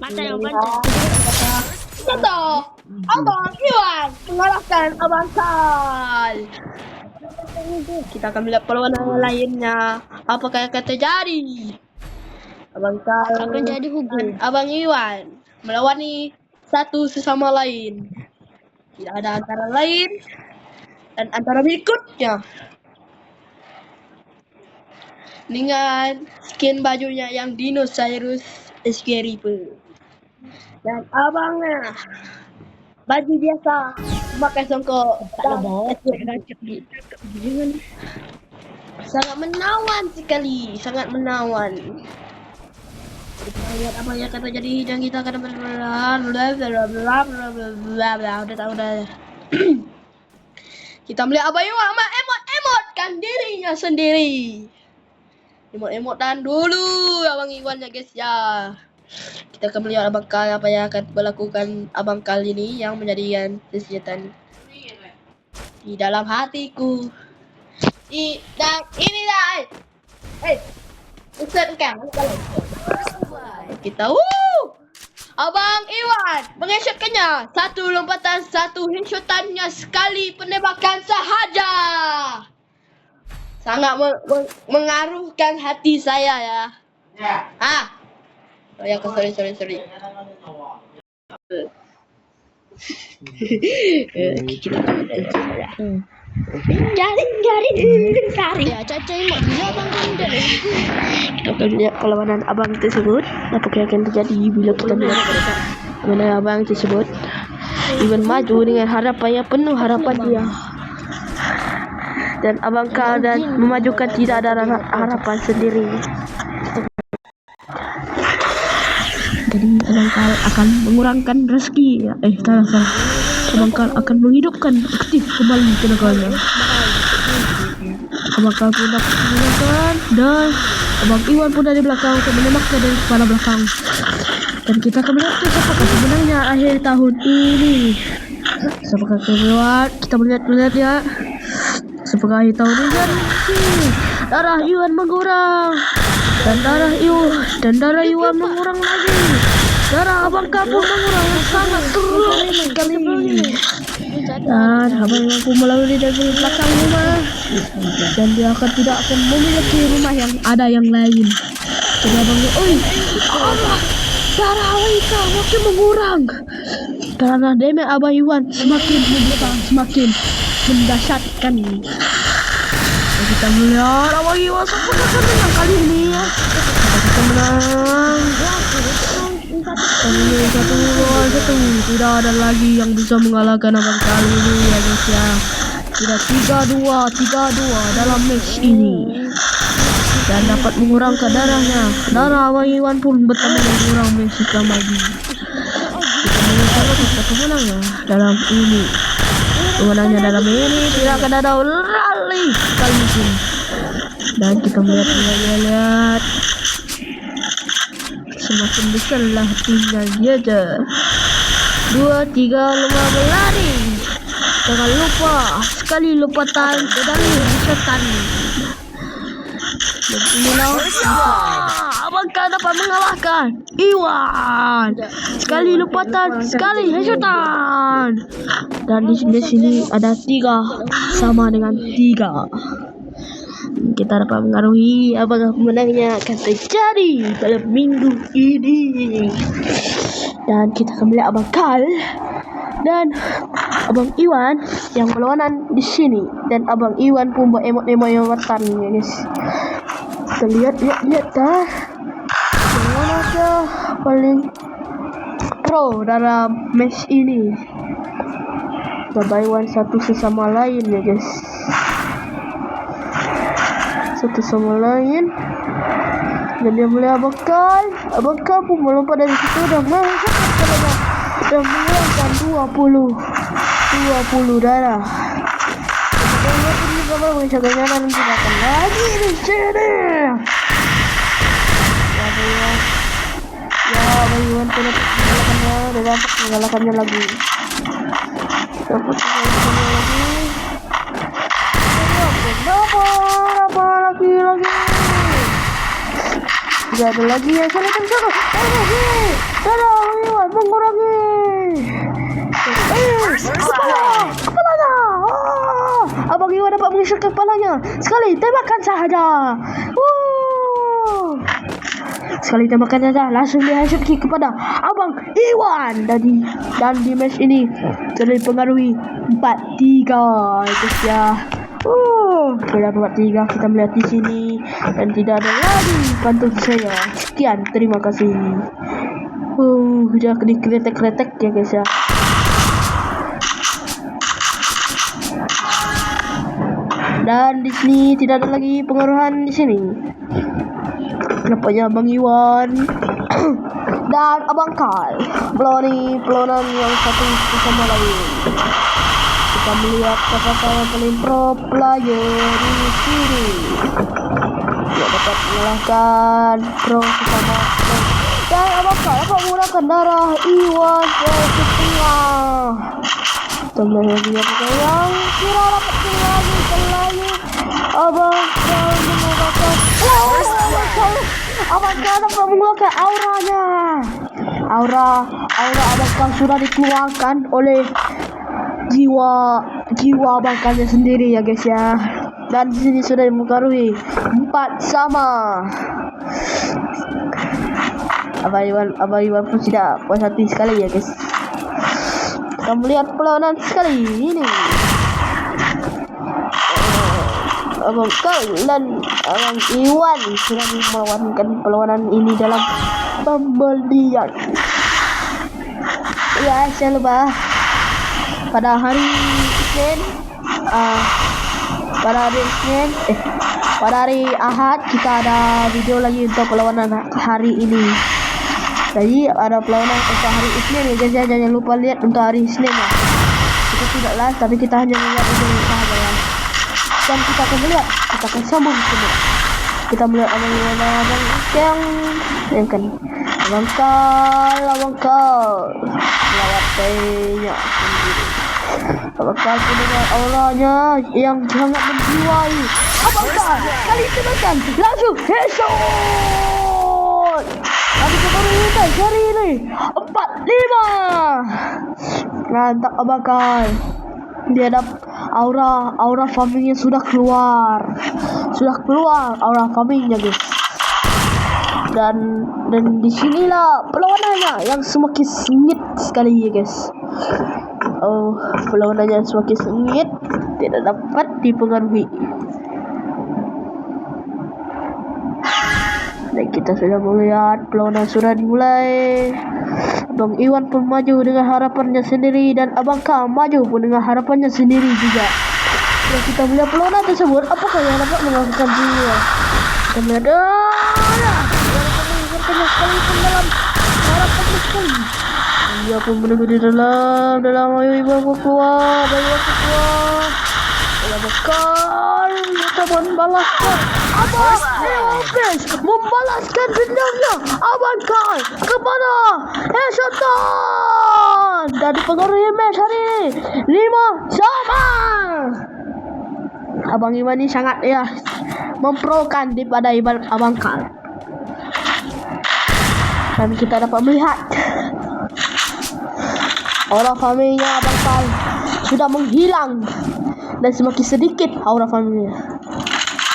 Pantai yang pantai. Contoh, Abang Iwan mengalahkan Abang Kal. Kita akan melihat perlawanan lainnya. Apakah yang akan terjadi? Abang Kal Akan jadi hukum. dan Abang Iwan melawani satu sesama lain. Tidak ada antara lain dan antara berikutnya. Dengan skin bajunya yang dinosaurus scary dan abangnya baju biasa pakai songkok sangat menawan sekali, sangat menawan. Kita lihat apa yang akan terjadi dan kita akan udah kita melihat apa yang emot-emotkan dirinya sendiri. Emot-emotan dulu Abang Iwan ya guys ya. Kita akan melihat Abang Kal apa yang akan melakukan Abang Kal ini yang menjadikan kesejahteraan di dalam hatiku. Dan inilah Ustaz kan kita Abang Iwan mengesyakannya satu lompatan, satu headshotannya sekali penembakan sahaja. Sangat mengaruhkan hati saya ya. Oh ya, sorry. Garing. Ya, cacai mak dia bang kuda. Kita akan lihat perlawanan abang tersebut. Apa yang akan terjadi bila kita melihat perlawanan abang tersebut? Iwan maju dengan harapannya, penuh harapan dia. Dan Abang Kal dan memajukan tidak ada harapan sendiri. Jadi Abang Kal akan mengurangkan rezeki ya. Salah. Abang Kal akan menghidupkan aktif kembali tenaganya. Abang Kal pun dapat menggunakan dan Abang Iwan pun dari belakang untuk menembaknya dari kepala belakang. Dan kita akan melihat apakah sebenarnya akhir tahun ini. Apakah kita melihat ya. Semoga akhir tahun ini dan darah Iwan mengurang dan darah Iwan mengurang lagi. Darah Abang Kal pun mengurang sangat terus sekali. Dan Abang Iwan pun melalui dari belakang rumah dan dia tidak akan memiliki rumah yang ada yang lain. Jadi Abang Iwan, darah Abang Iwan makin mengurang karena damage Abang Iwan semakin mendahsyatkan. Kita melihat Abang Iwan sempurna menang kali ini ya. Kita menang. Satu. Tidak ada lagi yang bisa mengalahkan Abang kali ini ya guys ya. Tidak 3-2 dalam match ini. Dan dapat mengurangkan darahnya. Darah Abang Iwan pun bertambah mengurang match lagi. Kita melihat pemenang ya dalam ini. Kemenangannya dalam ini tidak akan ada rally kali ini. Dan kita melihat semakin besarlah tinggal dia. 2-3 lomba berlari. Jangan lupa sekali lupatan dari setan. Dan inilah Abang Kal dapat mengalahkan Iwan. Sekali lupatan, sekali headshot. Dan di sini ada 3 sama dengan 3. Kita dapat mengaruhi apakah pemenangnya akan terjadi pada minggu ini. Dan kita akan melihat Abang Kal dan Abang Iwan yang berlawanan di sini. Dan Abang Iwan pun buat emot-emotan ya guys. Kita lihat dah. Mana dia paling pro dalam match ini. Abang Iwan satu sesama lain ya guys. Satu sama lain. Dan dia melihat Abang Kal pun melompat dari situ dan mengeluarkan 20 darah. Kita pun juga mengisahkannya dan tidak akan lagi di sini. Abang Iwan tidak dapat mengalahkannya lagi. Dapat mengalahkannya lagi. Apa lagi. Tidak ada lagi yang saling terjangkau. Tolong, Iwan, mengurangi. Kepalanya. Abang Iwan dapat mengisap kepalanya. Sekali tembakan sahaja. Sekali tembakan saja langsung dihasil kepada Abang Iwan. Dan di match ini telah dipengaruhi 4-3 guys ya. Sudah 4-3 kita melihat di sini dan tidak ada lagi pantun saya. Sekian, terima kasih. Sudah dikretek-kretek ya guys ya. Dan di sini tidak ada lagi pengaruhan di sini. Nampaknya Abang Iwan dan Abang Kal pelonan yang satu sama lain. Kita melihat siapa yang paling pro player di sini. Dia dapat mengalahkan pro sesama pro. Dan Abang Kal dapat menggunakan darah Iwan setengah. Kita melihat dia yang kira dapat lagi Abang Kal menggunakan Abang Kal dapat mengeluarkan auranya. Aura Abang Kal sudah dikeluarkan oleh jiwa Abang Kalnya sendiri ya guys ya. Dan di sini sudah mempengaruhi 4-sama. Abang Iwan pun tidak puas hati sekali ya guys. Kita melihat perlawanan sekali ini. Abang Kal dan Abang Iwan sudah melawankan perlawanan ini dalam pembelian. Ya, jangan lupa pada hari Senin, pada hari Ahad kita ada video lagi untuk perlawanan hari ini. Jadi ada perlawanan untuk hari Isnin ya guys ya, jangan lupa lihat untuk hari Isnin ya. Kita tidak live tapi kita hanya melihat video saja ya. Dan kita akan sambung semua. Kita melihat Abang Iwan, Abang yang kan Abang Kal lewat kayaknya sendiri. Abang Kal dengan auranya yang sangat menjiwai. Abang Kal kali tenakan langsung headshot. Tadi kita lihat jari ini 4-5. Mantap Abang Kal. Dia dapat aura farmingnya sudah keluar aura farmingnya guys. Dan disinilah perlawanannya yang semakin sengit sekali ya guys. Perlawanannya semakin sengit, tidak dapat dipengaruhi. Dan kita sudah melihat perlawanan sudah dimulai. Abang Iwan pun maju dengan harapannya sendiri dan Abang Kal maju pun dengan harapannya sendiri juga. Dan kita melihat perlawanan tersebut, apakah yang dapat melakukan dia? Kita melihat harapannya sekali pun dalam harapannya sekali. Dia pun menunggu di dalam ayo Iwan keluar. Abang Kal membalaskan Abang Iwan membalaskan dendamnya Abang Kal kepada headshot dan dipengaruhi match hari ini 5-sama. Abang Iwan ini sangat memprokan daripada Abang Kal. Dan kita dapat melihat aura farmingnya Abang Kal sudah menghilang dan semakin sedikit aura farmingnya.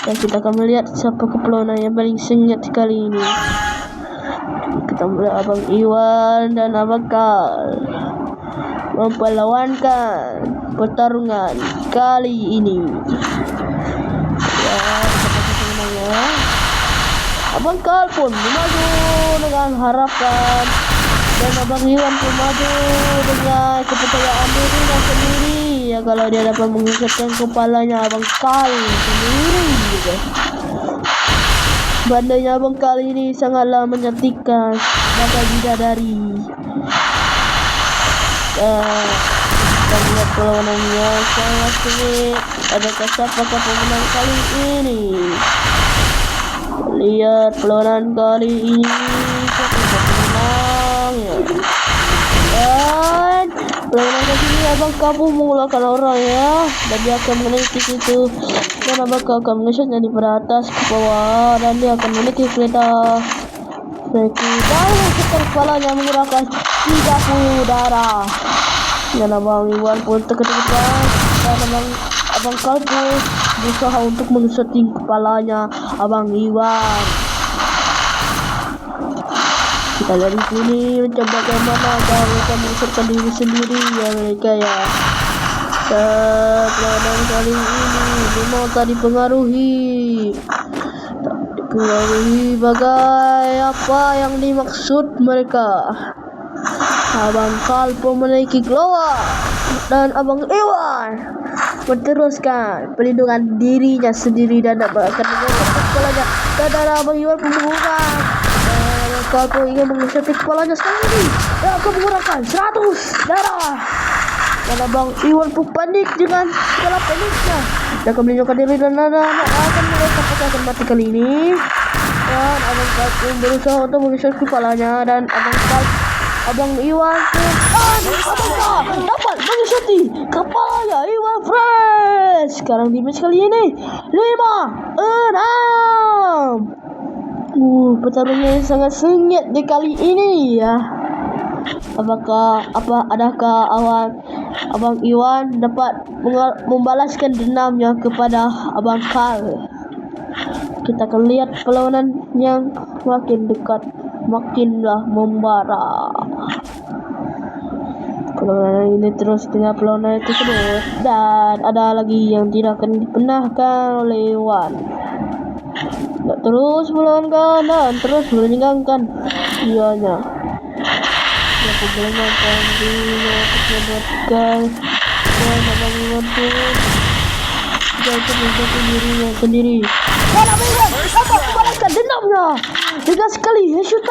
Dan kita akan melihat siapa perlawanan yang paling sengit kali ini. Kita melihat Abang Iwan dan Abang Kal memperlawankan pertarungan kali ini. Ya, Abang Kal pun maju dengan harapan dan Abang Iwan pun maju dengan kepercayaan dirinya sendiri. Ya, kalau dia dapat mengusapkan kepalanya Abang Kal sendiri juga. Bandanya Abang Kal ini sangatlah menyantikan bagai bidadari. Kita lihat perlawanannya sangat sengit. Adakah siapa pemenang kali ini? Lihat perlawanan kali ini siapa pemenang ya. Dan perlawanan kali ini Abang Kal pun mengeluarkan orang ya, dan dia akan mengenai situ. Dan Abang Kal akan mengesetnya di atas ke bawah dan dia akan menaiki kereta Baru setelah kepalanya menggunakan 30 darah. Dan Abang Iwan pun terkejut dan Abang Karl pun berusaha untuk mengesetting kepalanya Abang Iwan. Kita lihat di sini macam bagaimana agar mereka mengesetkan diri sendiri ya mereka ya. Perlawanan kali ini memang tak dipengaruhi bagai apa yang dimaksud mereka. Abang Karl pun menaiki keluar dan Abang Iwan meneruskan pelindungan dirinya sendiri dan akan mengesetkan kepalanya. Dan Abang Iwan pun menggunakan Karl pun ingin mengesetkan kepalanya sekali dan akan menggunakan 100 darah. Dan Abang Iwan pun panik dengan segala paniknya. Dia akan melindungi diri dan akan akan mati kali ini. Dan Abang Karl pun berusaha untuk mengesetkan kepalanya dan Abang Iwan pun Abang Karl dapat mengeseti kepalanya Iwan fresh. Sekarang di match kali ini 5-6. Pertarungan sangat sengit di kali ini ya. Adakah Abang Iwan dapat membalaskan dendamnya kepada Abang Karl? Kita akan lihat perlawanan yang makin dekat, makinlah membara. Perlawanan ini terus dengan perlawanan itu terus dan ada lagi yang tidak akan dipenahkan oleh Iwan. Terus melawankan dan terus meninggalkan dianya. Dia meninggalkan dirinya untuk mendapatkan dan Abang Iwan pun dia akan mendapatkan dirinya sendiri. Dan Abang Iwan dapat membalaskan dendamnya dengan sekali headshot.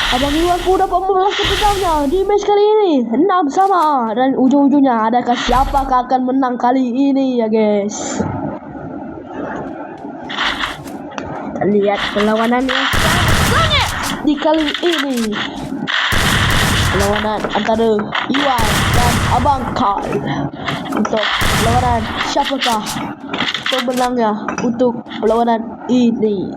Abang Iwan pun dapat membalaskan dendamnya di match kali ini 6-6 dan ujung-ujungnya adakah siapakah akan menang kali ini ya guys. Kita lihat perlawanan yang sangat di kali ini. Perlawanan antara Iwan dan Abang Karl. Untuk perlawanan siapakah pemenangnya untuk perlawanan ini.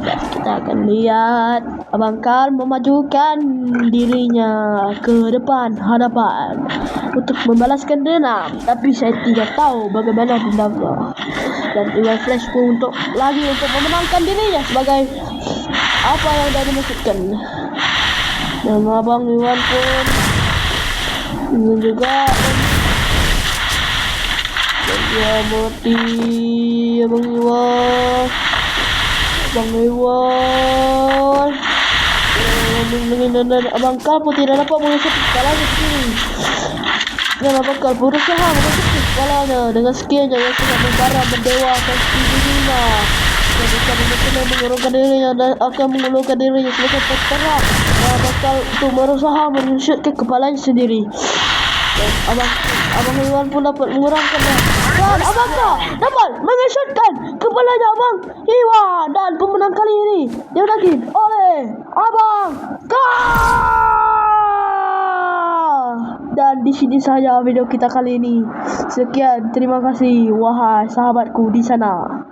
Dan kita akan lihat Abang Karl memajukan dirinya ke hadapan untuk membalaskan dendam, tapi saya tidak tahu bagaimana dendamnya. Dan Iwan Flash pun untuk memenangkan dirinya sebagai apa yang dah dimaksudkan. Dan Abang Iwan pun juga dan dia mati. Abang Iwan dan Abang Karl pun tidak dapat mengesetkan kepalanya sendiri. Dan Abang Karl berusaha mengesetkan kepalanya dengan skillnya yang sangat membara mendewakan dirinya. Dia bisa mengurungkan dirinya dan akan mengulurkan dirinya sebagai peternak. Dan Abang Karl untuk berusaha mengesetkan kepalanya sendiri. Dan Abang Iwan pun dapat mengurangkannya. Dan Abang Karl dapat mengesetkan kepalanya Abang Iwan. Dan pemenang kali ini dimenangkan oleh Abang Karl. Dan di sini saja video kita kali ini. Sekian, terima kasih wahai sahabatku di sana.